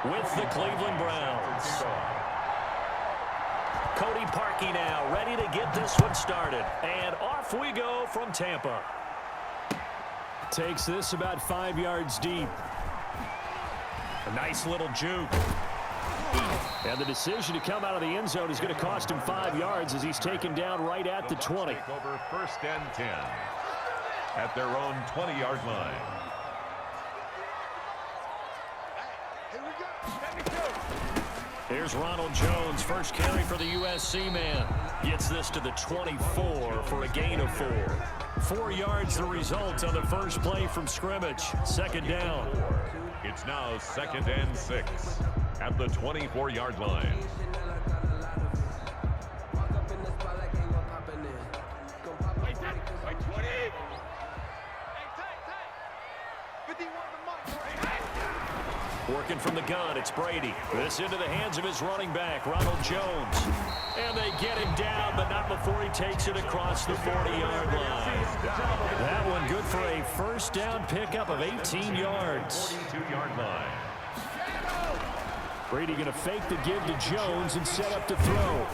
with the Cleveland Browns. Cody Parkey now ready to get this one started. And off we go from Tampa. Takes this about 5 yards deep. A nice little juke. And the decision to come out of the end zone is going to cost him 5 yards as he's taken down right at the 20. Over 1st and 10 at their own 20-yard line. Here's Ronald Jones, first carry for the USC man. Gets this to the 24 for a gain of 4. 4 yards the result on the first play from scrimmage. 2nd down. It's now 2nd and 6 at the 24-yard line. Working from the gun, it's Brady. This into the hands of his running back, Ronald Jones. And they get him down, but not before he takes it across the 40-yard line. That one good for a first down pickup of 18 yards. 42-yard line. Brady going to fake the give to Jones and set up to throw.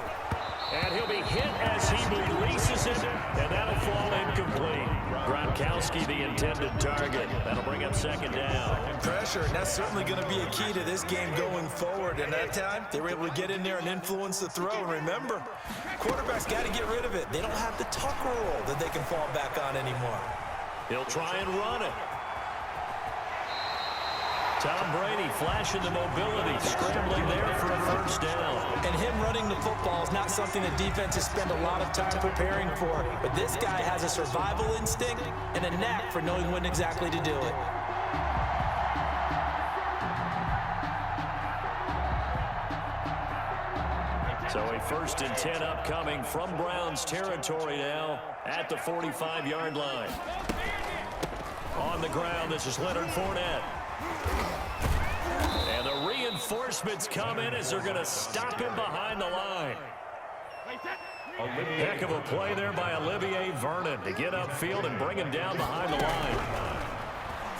And he'll be hit as he releases it, and that'll fall incomplete. Gronkowski, the intended target. That'll bring up 2nd down. Pressure, and that's certainly going to be a key to this game going forward. And that time, they were able to get in there and influence the throw. And remember, quarterbacks got to get rid of it. They don't have the tuck roll that they can fall back on anymore. He'll try and run it. Tom Brady flashing the mobility, scrambling there for a first down. And him running the football is not something the defenses spend a lot of time preparing for. But this guy has a survival instinct and a knack for knowing when exactly to do it. So a 1st and 10 upcoming from Browns territory now at the 45-yard line. On the ground, this is Leonard Fournette. And the reinforcements come in as they're going to stop him behind the line. Heck of a play there by Olivier Vernon to get upfield and bring him down behind the line.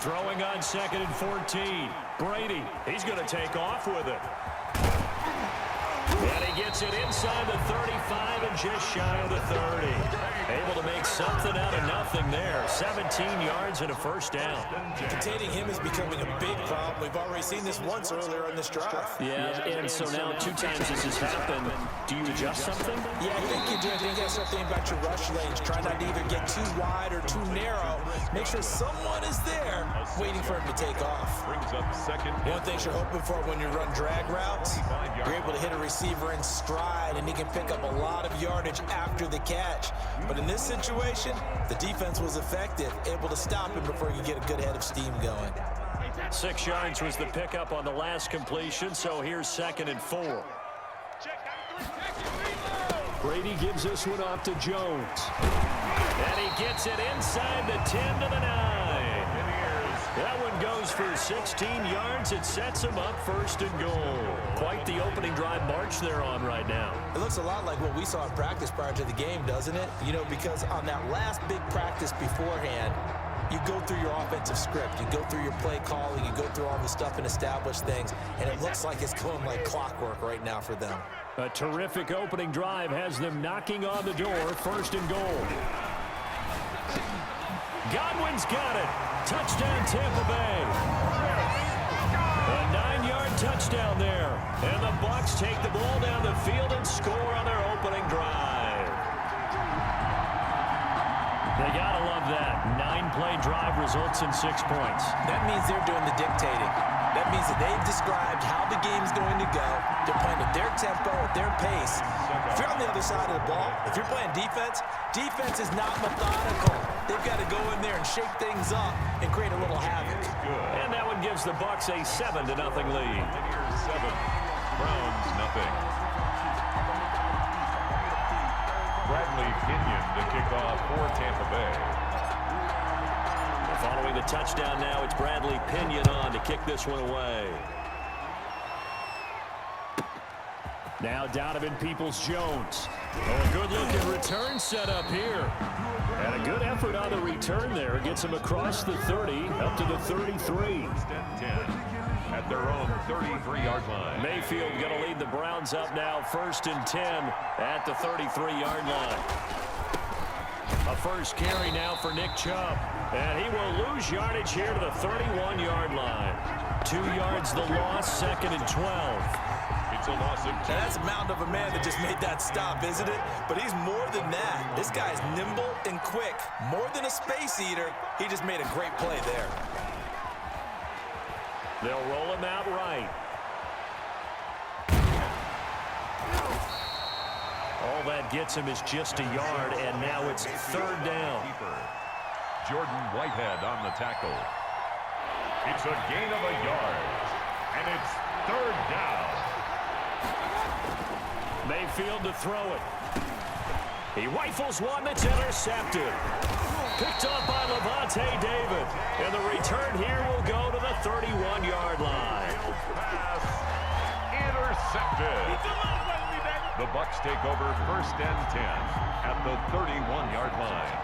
Throwing on 2nd and 14. Brady, he's going to take off with it. And he gets it inside the 35 and just shy of the 30. Able to make something out of nothing there. 17 yards and a first down. Containing him is becoming a big problem. We've already seen this once earlier in this drive. Yeah, and so now 2 times this has happened. Do you adjust something? Yeah, I think you do. I think you have something about your rush lanes. Try not to either get too wide or too narrow. Make sure someone is there waiting for him to take off. Brings up 2nd. One thing you're hoping for when you run drag routes, you're able to hit a receiver in stride, and he can pick up a lot of yardage after the catch. But in this situation, the defense was effective, able to stop him before he could get a good head of steam going. 6 yards was the pickup on the last completion, so here's 2nd and 4. Brady gives this one off to Jones. And he gets it inside the 10 to the 9. That one goes for 16 yards. It sets him up 1st and goal. Quite the opening drive march they're on right now. It looks a lot like what we saw in practice prior to the game, doesn't it? You know, because on that last big practice beforehand, you go through your offensive script, you go through your play calling, you go through all the stuff and establish things, and it looks like it's going like clockwork right now for them. A terrific opening drive has them knocking on the door, 1st and goal. Godwin's got it. Touchdown, Tampa Bay. A 9-yard touchdown there. And the Bucs take the ball down the field and score on their opening drive. They gotta love that. 9-play drive results in 6 points. That means they're doing the dictating. That means that they've described how the game's going to go. They're playing at their tempo, at their pace. If you're on the other side of the ball, if you're playing defense, defense is not methodical. They've got to go in there and shake things up and create a little havoc. And that one gives the Bucs a 7-0 lead. Here's 7. Browns nothing. Bradley Pinion to kick off for Tampa Bay. Following the touchdown now, it's Bradley Pinion on to kick this one away. Now Donovan Peoples-Jones. Oh, a good-looking return set up here. And a good effort on the return there. Gets him across the 30, up to the 33. at their own 33-yard line. Mayfield going to lead the Browns up now, 1st and 10 at the 33-yard line. A first carry now for Nick Chubb. And he will lose yardage here to the 31-yard line. 2 yards the loss, 2nd and 12. It's a loss of 2. That's a mountain of a man that just made that stop, isn't it? But he's more than that. This guy's nimble and quick. More than a space eater, he just made a great play there. They'll roll him out right. All that gets him is just a yard, and now it's 3rd down. Jordan Whitehead on the tackle. It's a gain of a yard, and it's 3rd down. Mayfield to throw it. He rifles one that's intercepted. Picked up by Levante David. And the return here will go to the 31-yard line. Pass intercepted. The Bucs take over 1st and 10 at the 31-yard line.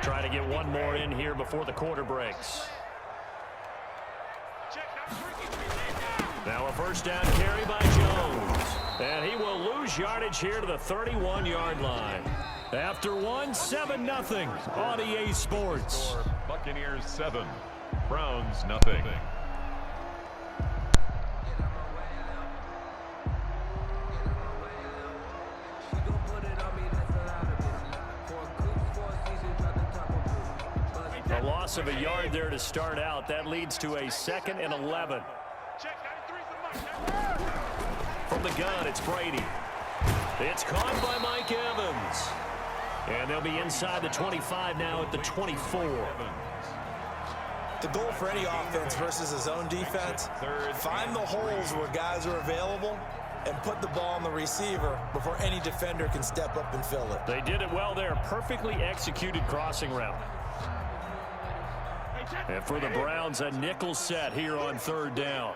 Try to get one more in here before the quarter breaks. Now a 1st down carry by Jones. And he will lose yardage here to the 31-yard line. After one, 7-0 on EA Sports. Buccaneers 7, Browns nothing. A loss of a yard there to start out. That leads to a 2nd and 11. From the gun, it's Brady. It's caught by Mike Evans. And they'll be inside the 25 now at the 24. The goal for any offense versus his own defense, find the holes where guys are available and put the ball on the receiver before any defender can step up and fill it. They did it well there. Perfectly executed crossing route. And for the Browns, a nickel set here on 3rd down.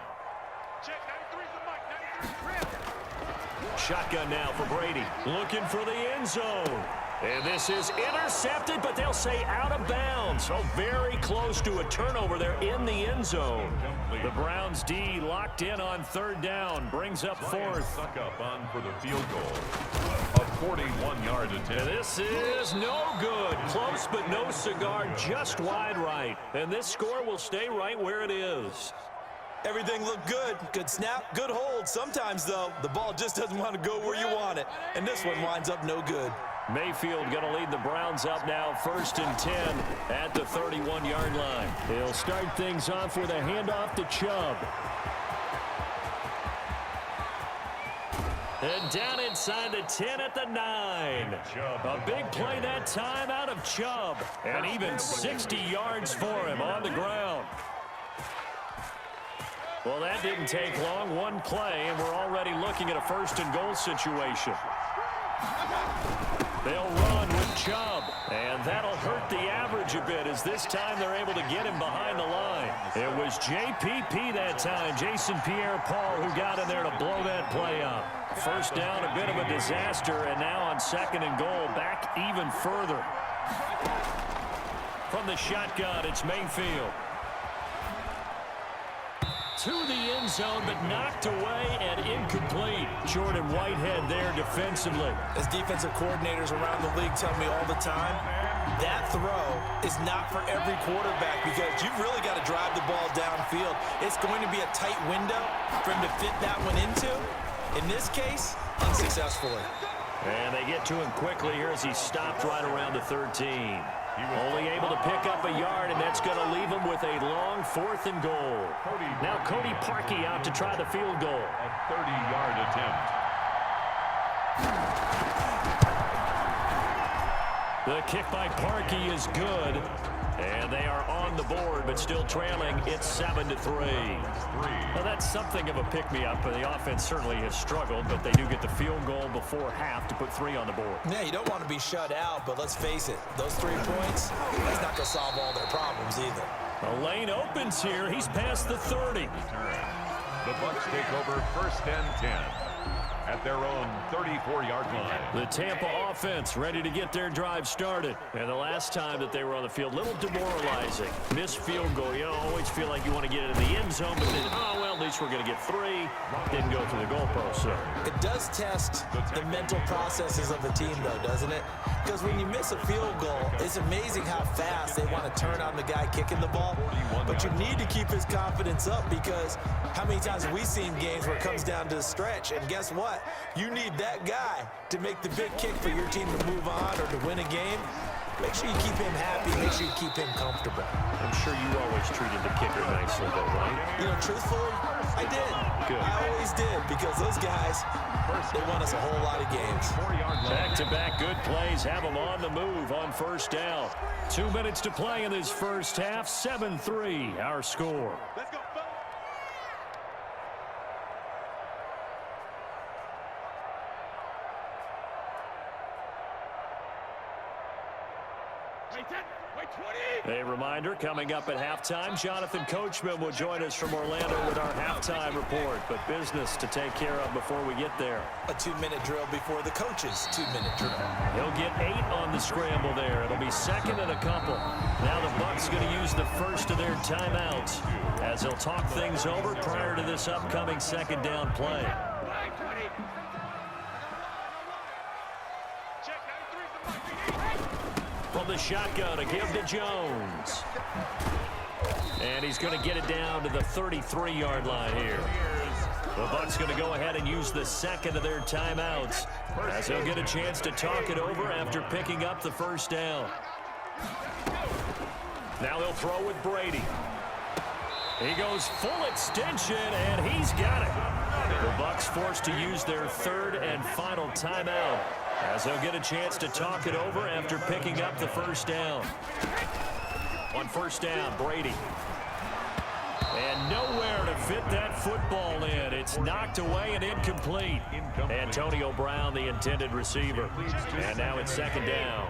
Shotgun now for Brady. Looking for the end zone. And this is intercepted, but they'll say out of bounds. So very close to a turnover there in the end zone. The Browns D locked in on 3rd down. Brings up 4th. Suck up on for the field goal. A 41-yard attempt. And this is no good. Close but no cigar, just wide right. And this score will stay right where it is. Everything looked good. Good snap, good hold. Sometimes, though, the ball just doesn't want to go where you want it. And this one winds up no good. Mayfield going to lead the Browns up now, 1st and 10 at the 31-yard line. He'll start things off with a handoff to Chubb. And down inside the 10 at the 9. A big play that time out of Chubb. And even 60 yards for him on the ground. Well, that didn't take long. One play, and we're already looking at a 1st and goal situation. They'll run with Chubb, and that'll hurt the average a bit as this time they're able to get him behind the line. It was JPP that time, Jason Pierre-Paul, who got in there to blow that play up. 1st down, a bit of a disaster, and now on 2nd and goal, back even further. From the shotgun, it's Mayfield. To the end zone, but knocked away and incomplete. Jordan Whitehead there defensively. As defensive coordinators around the league tell me all the time, that throw is not for every quarterback because you've really got to drive the ball downfield. It's going to be a tight window for him to fit that one into. In this case, unsuccessfully. And they get to him quickly here as he stopped right around the 13. Only able to pick up a yard, and that's going to leave him with a long 4th and goal. Now Cody Parkey out to try the field goal. A 30-yard attempt. The kick by Parkey is good. And they are on the board, but still trailing. It's 7-3. Well, that's something of a pick-me-up. The offense certainly has struggled, but they do get the field goal before half to put 3 on the board. Yeah, you don't want to be shut out, but let's face it, those 3 points, that's not going to solve all their problems either. A lane opens here. He's past the 30. The Bucs take over 1st and 10. at their own 34-yard line. The Tampa offense ready to get their drive started. And the last time that they were on the field, a little demoralizing. Missed field goal. You always feel like you want to get it in the end zone, but then, oh, well, at least we're going to get 3. Didn't go through the goalpost, so. It does test the mental processes of the team, though, doesn't it? Because when you miss a field goal, it's amazing how fast they want to turn on the guy kicking the ball. But you need to keep his confidence up, because how many times have we seen games where it comes down to the stretch? And guess what? You need that guy to make the big kick for your team to move on or to win a game. Make sure you keep him happy. Make sure you keep him comfortable. I'm sure you always treated the kicker nicely, though, right? You know, truthfully, I did. Good. I always did, because those guys, they won us a whole lot of games. Back-to-back good plays have them on the move on first down. 2 minutes to play in this first half. 7-3, our score. Let's go. A reminder, coming up at halftime, Jonathan Coachman will join us from Orlando with our halftime report. But business to take care of before we get there. A 2-minute drill before the coach's 2-minute drill. He'll get 8 on the scramble there. It'll be second and a couple. Now the Bucs going to use the first of their timeouts as they'll talk things over prior to this upcoming second down play. From the shotgun, a give to Jones. And he's going to get it down to the 33-yard line here. The Bucs going to go ahead and use the second of their timeouts as they'll get a chance to talk it over after picking up the first down. Now they'll throw with Brady. He goes full extension, and he's got it. The Bucs forced to use their third and final timeout as they'll get a chance to talk it over after picking up the first down. On first down, Brady. And nowhere to fit that football in. It's knocked away and incomplete. Antonio Brown, the intended receiver. And now it's second down.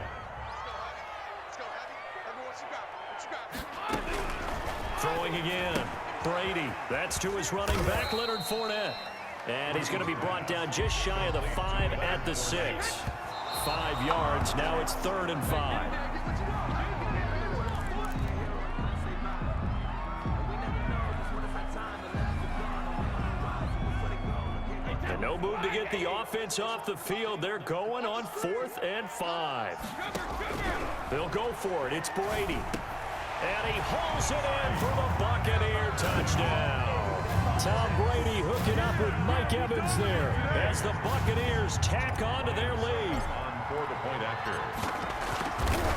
Throwing again. Brady. That's to his running back, Leonard Fournette. And he's going to be brought down just shy of the 5 at the 6. 5 yards. Now it's 3rd and 5. And no move to get the offense off the field. They're going on 4th and 5. They'll go for it. It's Brady. And he hauls it in for the Buccaneer touchdown. Tom Brady hooking up with Mike Evans there as the Buccaneers tack on to their lead. On for the point after.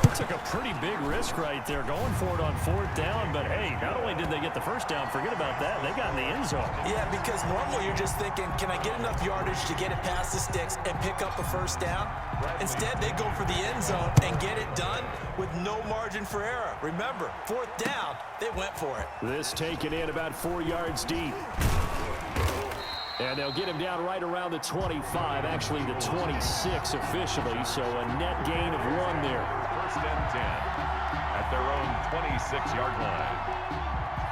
It took a pretty big risk right there going for it on 4th down, but hey, not only did they get the first down, forget about that, they got in the end zone. Yeah, because normally you're just thinking, can I get enough yardage to get it past the sticks and pick up a first down? Instead, they go for the end zone and get it done with no margin for error. Remember, 4th down, they went for it. This taken in about 4 yards deep. And they'll get him down right around the 25, actually the 26 officially, so a net gain of 1 there. 1st and 10 at their own 26-yard line.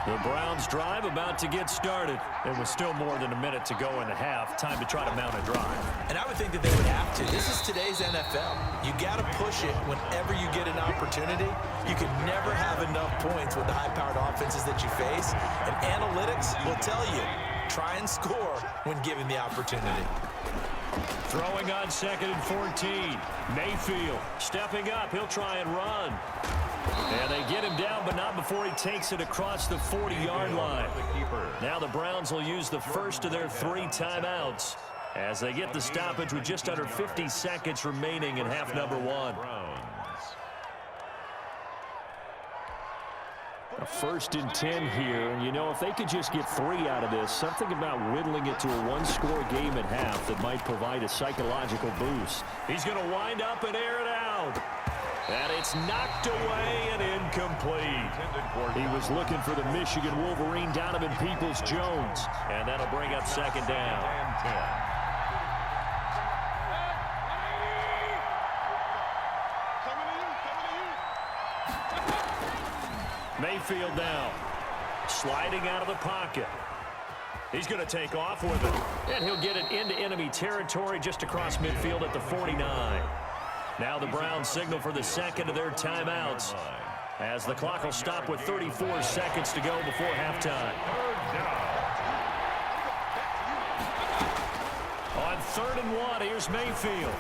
The Browns drive about to get started. It was still more than a minute to go in the half. Time to try to mount a drive. And I would think that they would have to. This is today's NFL. You got to push it whenever you get an opportunity. You can never have enough points with the high-powered offenses that you face. And analytics will tell you, try and score when given the opportunity. Throwing on 2nd and 14. Mayfield stepping up. He'll try and run. And they get him down, but not before he takes it across the 40-yard line. Now the Browns will use the first of their 3 timeouts as they get the stoppage with just under 50 seconds remaining in half number 1. A 1st and 10 here, and you know, if they could just get 3 out of this, something about whittling it to a 1-score game at half that might provide a psychological boost. He's going to wind up and air it out. And it's knocked away and incomplete. He was looking for the Michigan Wolverine, Donovan Peoples-Jones. And that'll bring up second down. Mayfield now. Sliding out of the pocket. He's going to take off with it. And he'll get it into enemy territory just across midfield at the 49. Now the Browns signal for the second of their timeouts, as the clock will stop with 34 seconds to go before halftime. On 3rd and 1, here's Mayfield.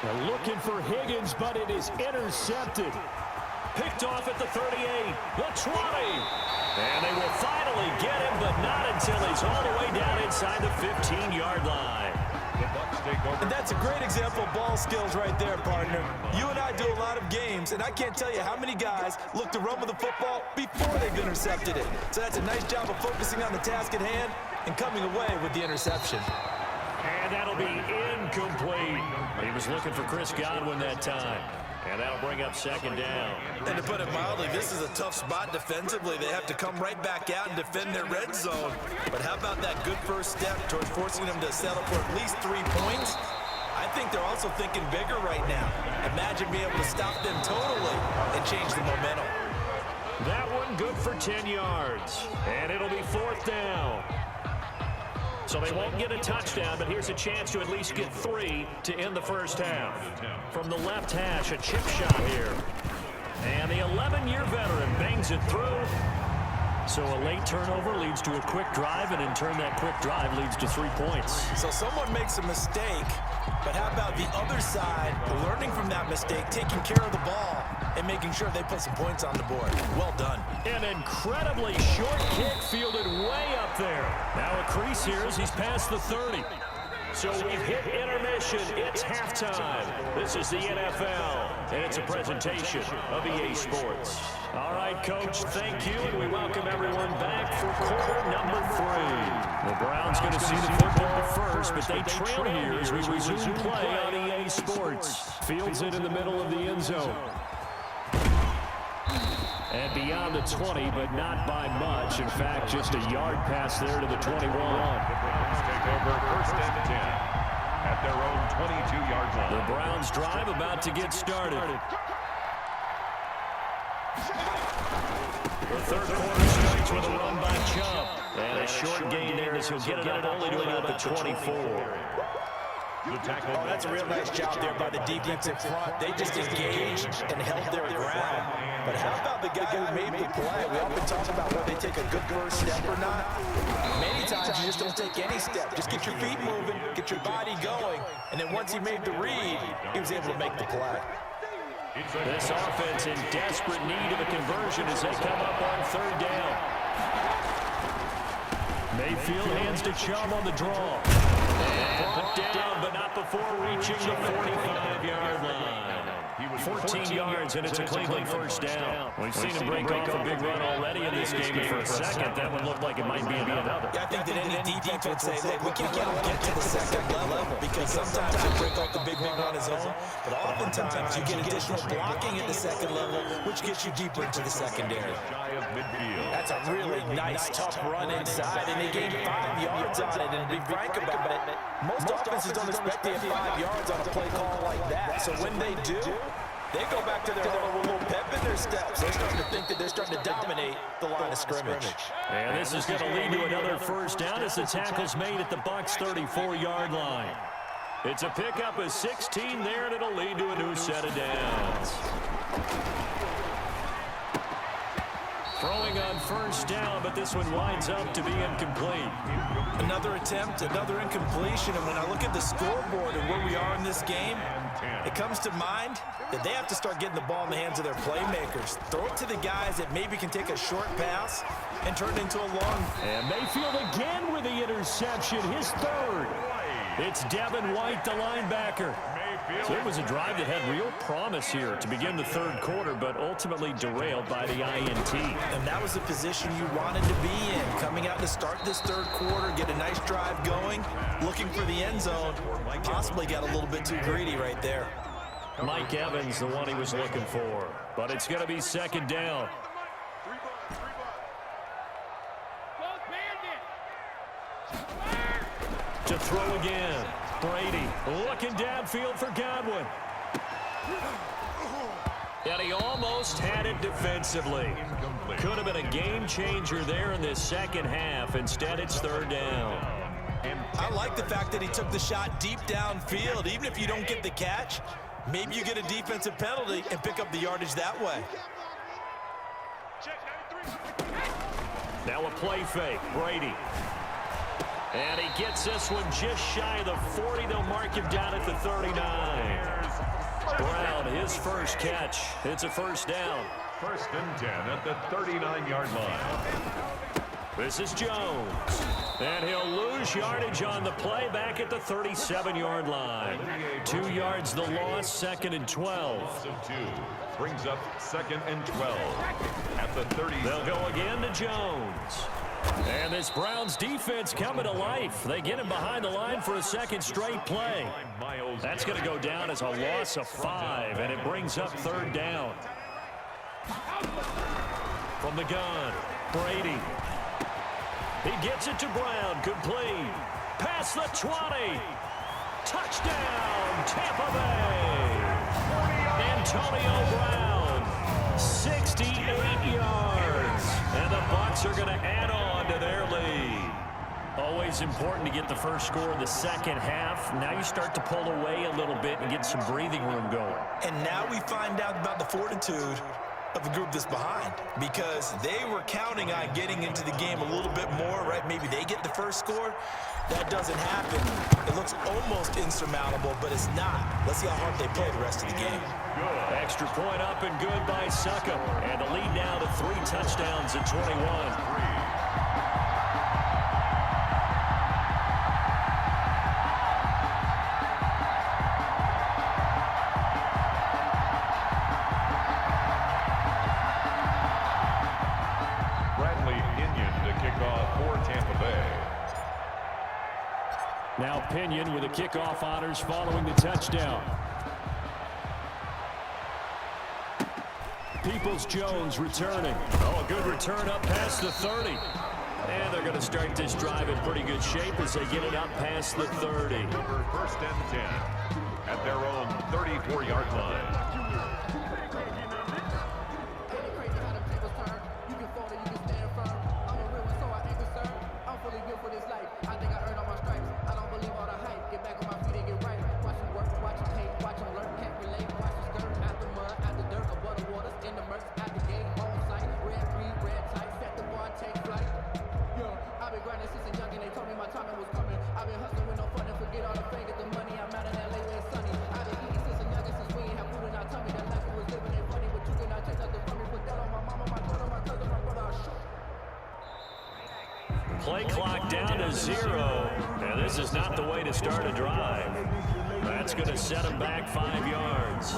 They're looking for Higgins, but it is intercepted. Picked off at the 38, the 20. And they will finally get him, but not until he's all the way down inside the 15-yard line. And that's a great example of ball skills right there, partner. You and I do a lot of games, and I can't tell you how many guys look to run with the football before they've intercepted it. So that's a nice job of focusing on the task at hand and coming away with the interception. And that'll be incomplete. He was looking for Chris Godwin that time. And that'll bring up 2nd down. And to put it mildly, this is a tough spot defensively. They have to come right back out and defend their red zone. But how about that good first step towards forcing them to settle for at least 3 points? I think they're also thinking bigger right now. Imagine being able to stop them totally and change the momentum. That one good for 10 yards. And it'll be 4th down. So they won't get a touchdown, but here's a chance to at least get 3 to end the first half. From the left hash, a chip shot here. And the 11-year veteran bangs it through. So a late turnover leads to a quick drive, and in turn that quick drive leads to 3 points. So someone makes a mistake, but how about the other side, learning from that mistake, taking care of the ball, and making sure they put some points on the board. Well done. An incredibly short kick fielded way up there. Now a crease here as he's past the 30. So we've hit intermission. It's halftime. This is the NFL, and it's a presentation of EA Sports. All right, Coach, thank you, and we welcome everyone back for quarter number 3. The Browns going to see the football first, but they trail here as we resume play on EA Sports. Fields it in the middle of the end zone. And beyond the 20, but not by much. In fact, just a yard pass there to the 21. The Browns take over 1st and 10 at their own 22-yard line. The Browns drive about to get started. The 3rd quarter starts with a run by Chubb. And a short gain there as he'll get it up only to about the 24. Oh, that's a real nice job there by the defense in front. They just engaged and held their ground. But how about the guy who made the play? We often talk about whether they take a good first step or not. Many times you just don't take any step. Just get your feet moving, get your body going, and then once he made the read, he was able to make the play. This offense in desperate need of a conversion as they come up on 3rd down. Mayfield hands to Chubb on the draw. And brought down, but not before reaching the 45-yard line. 14 yards, and it's a Cleveland 1st down. We've seen him break off a big run already in this game, and for a second, that one looked like it might be another. Yeah, I think that any defense would say, look, we can't get to the 2nd level because sometimes he'll break off the big run on his own, but oftentimes you get additional blocking at the 2nd level, which gets you deeper into the secondary. That's a really nice, tough run inside, and they gained 5 yards on it, and to be frank about it, most offenses don't expect to have 5 yards on a play call like that, so when they do, they go back to their huddle with a little pep in their steps. They're starting to think that they're starting to dominate the line of scrimmage. And this is going to lead to another 1st down as the tackle's made at the Bucs' 34-yard line. It's a pickup of 16 there, and it'll lead to a new set of downs. Throwing on 1st down, but this one winds up to be incomplete. Another attempt, another incompletion, and when I look at the scoreboard and where we are in this game, it comes to mind that they have to start getting the ball in the hands of their playmakers. Throw it to the guys that maybe can take a short pass and turn it into a long. And Mayfield again with the interception, his 3rd. It's Devin White, the linebacker. So it was a drive that had real promise here to begin the 3rd quarter, but ultimately derailed by the INT. And that was the position you wanted to be in, coming out to start this 3rd quarter, get a nice drive going, looking for the end zone, possibly got a little bit too greedy right there. Mike Evans, the one he was looking for, but it's going to be 2nd down. To throw again. Brady looking downfield for Godwin. And he almost had it defensively. Could have been a game changer there in this second half. Instead, it's third down. I like the fact that he took the shot deep downfield. Even if you don't get the catch, maybe you get a defensive penalty and pick up the yardage that way. Now a play fake. Brady. And he gets this one just shy of the 40. They'll mark him down at the 39. Brown, his first catch. It's a first down. 1st and 10 at the 39-yard line. This is Jones. And he'll lose yardage on the play back at the 37-yard line. 2 yards the loss, 2nd and 12. Loss of 2 brings up 2nd and 12 at the 30. They'll go again to Jones. And this Browns defense coming to life. They get him behind the line for a second straight play. That's going to go down as a loss of 5, and it brings up third down. From the gun, Brady. He gets it to Brown, complete. Past the 20. Touchdown, Tampa Bay. Antonio Brown, 68 yards. And the Bucs are going to add on to their lead. Always important to get the first score in the second half. Now you start to pull away a little bit and get some breathing room going. And now we find out about the fortitude of the group that's behind, because they were counting on getting into the game a little bit more, right? Maybe they get the first score. That doesn't happen. It looks almost insurmountable, but it's not. Let's see how hard they play the rest of the game. Extra point up and good by Succop. And the lead now to 3 touchdowns at 21. Now Pinion with the kickoff honors following the touchdown. Peoples-Jones returning. Oh, a good return up past the 30. And they're going to start this drive in pretty good shape as they get it up past the 30. 1st and 10 at their own 34-yard line. Play clock down to 0. And this is not the way to start a drive. That's going to set him back 5 yards.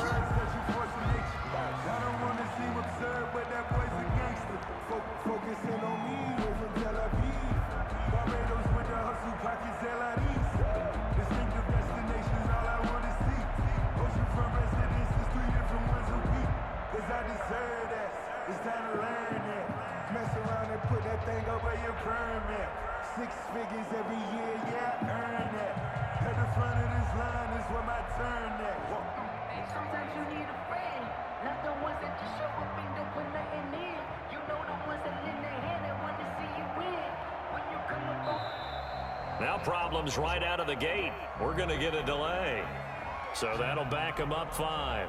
It's time to learn that. Mess around and put that thing over your permit. 6 figures every year, yeah, earn that. At the front of this line is where my turn at. Sometimes you need a friend, not the ones that just show up and don't put nothing in. You know the ones that lend their hand and want to see you win. When you come up. Now problems right out of the gate. We're going to get a delay. So that'll back them up 5.